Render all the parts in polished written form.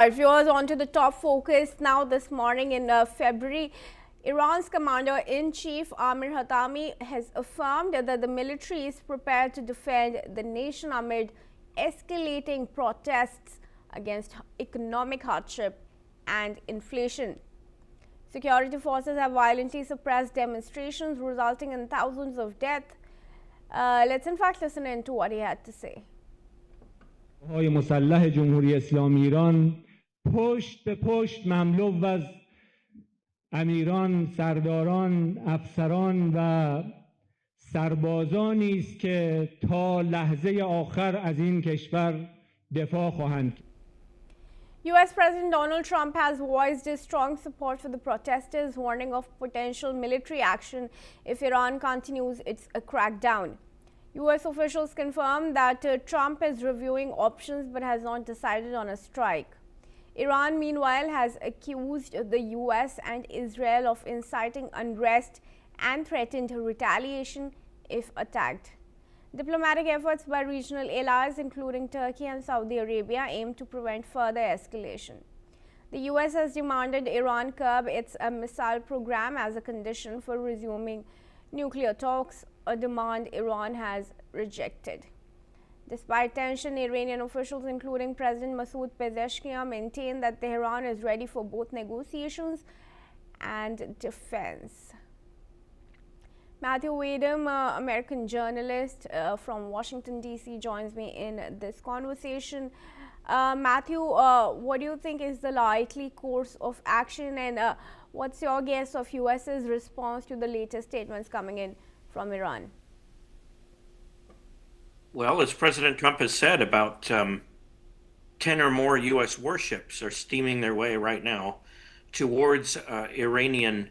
Our viewers, on to the top focus now this morning. In February, Iran's commander-in-chief Amir Hatami has affirmed that the military is prepared to defend the nation amid escalating protests against economic hardship and inflation. Security forces have violently suppressed demonstrations, resulting in thousands of deaths. Let's in fact listen in to what he had to say. های مسلح جمهوری اسلامی ایران پشت به پشت مملو از امیران، سرداران، افسران و سربازانی است که تا لحظه آخر از این کشور دفاع خواهند کرد. U.S. President Donald Trump has voiced his strong support for the protesters, warning of potential military action if Iran continues its crackdown. U.S. officials confirmed that Trump is reviewing options but has not decided on a strike. Iran, meanwhile, has accused the U.S. and Israel of inciting unrest and threatened retaliation if attacked. Diplomatic efforts by regional allies, including Turkey and Saudi Arabia, aim to prevent further escalation. The U.S. has demanded Iran curb its missile program as a condition for resuming nuclear talks, a demand Iran has rejected. Despite tension, Iranian officials, including President Masoud Pezeshkian, maintain that Tehran is ready for both negotiations and defense. Matthew Wadham, American journalist from Washington, D.C., joins me in this conversation. Matthew, what do you think is the likely course of action, and what's your guess of U.S.'s response to the latest statements coming in from Iran? Well, as President Trump has said, about 10 or more U.S. warships are steaming their way right now towards Iranian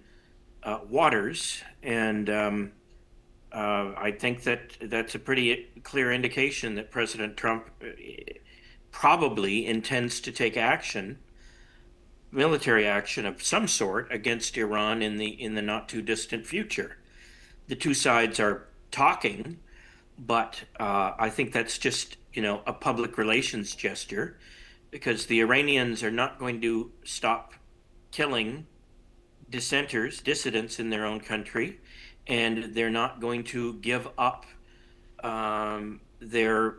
waters, and I think that that's a pretty clear indication that President Trump probably intends to take action, military action of some sort, against Iran in the not too distant future. The two sides are talking, but I think that's just, a public relations gesture, because the Iranians are not going to stop killing dissenters, dissidents in their own country, and they're not going to give up their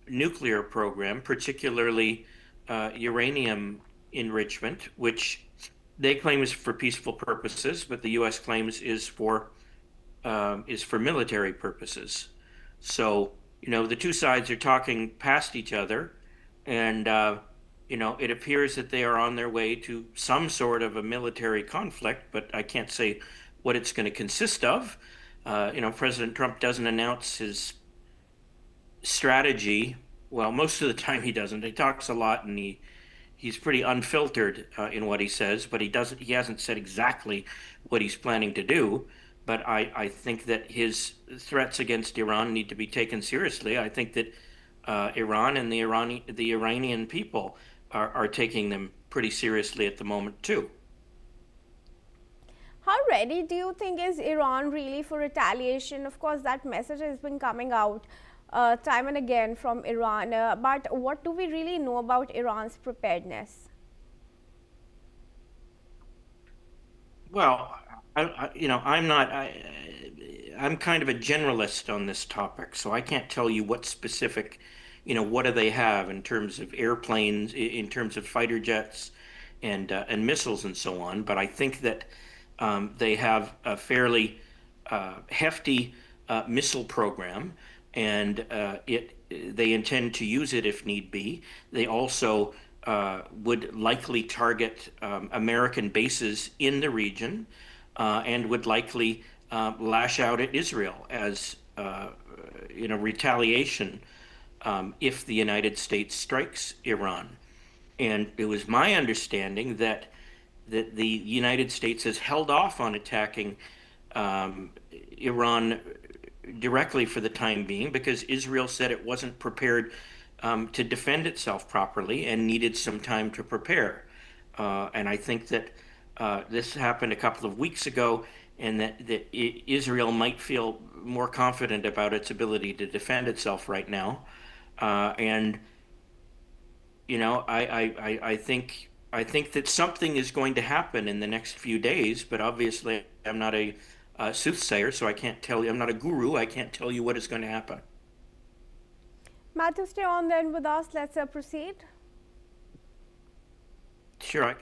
nuclear program, particularly uranium enrichment, which they claim is for peaceful purposes, but the U.S. claims is for military purposes. So, the two sides are talking past each other, and it appears that they are on their way to some sort of a military conflict, but I can't say what it's going to consist of. President Trump doesn't announce his strategy. Well, most of the time he doesn't. He talks a lot, and he's pretty unfiltered in what he says, but he hasn't said exactly what he's planning to do. But I think that his threats against Iran need to be taken seriously. I think that Iran and the Iranian people are taking them pretty seriously at the moment too. How ready do you think is Iran really for retaliation? Of course, that message has been coming out time and again from Iran, but what do we really know about Iran's preparedness? Well, I'm kind of a generalist on this topic, so I can't tell you what specific, what do they have in terms of airplanes, in terms of fighter jets and missiles and so on. But I think that they have a fairly hefty missile program, and they intend to use it if need be. They also would likely target American bases in the region, and would likely lash out at Israel as retaliation if the United States strikes Iran. And it was my understanding that the United States has held off on attacking Iran directly for the time being, because Israel said it wasn't prepared to defend itself properly and needed some time to prepare. And I think that this happened a couple of weeks ago, and that Israel might feel more confident about its ability to defend itself right now. And I think that something is going to happen in the next few days, but obviously I'm not a soothsayer, so I can't tell you. I'm not a guru. I can't tell you what is going to happen. Matthew, stay on then with us. Let's proceed. Sure.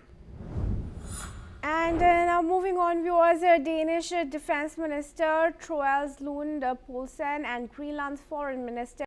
And now moving on, viewers, Danish Defense Minister Troels Lund Poulsen and Greenland's Foreign Minister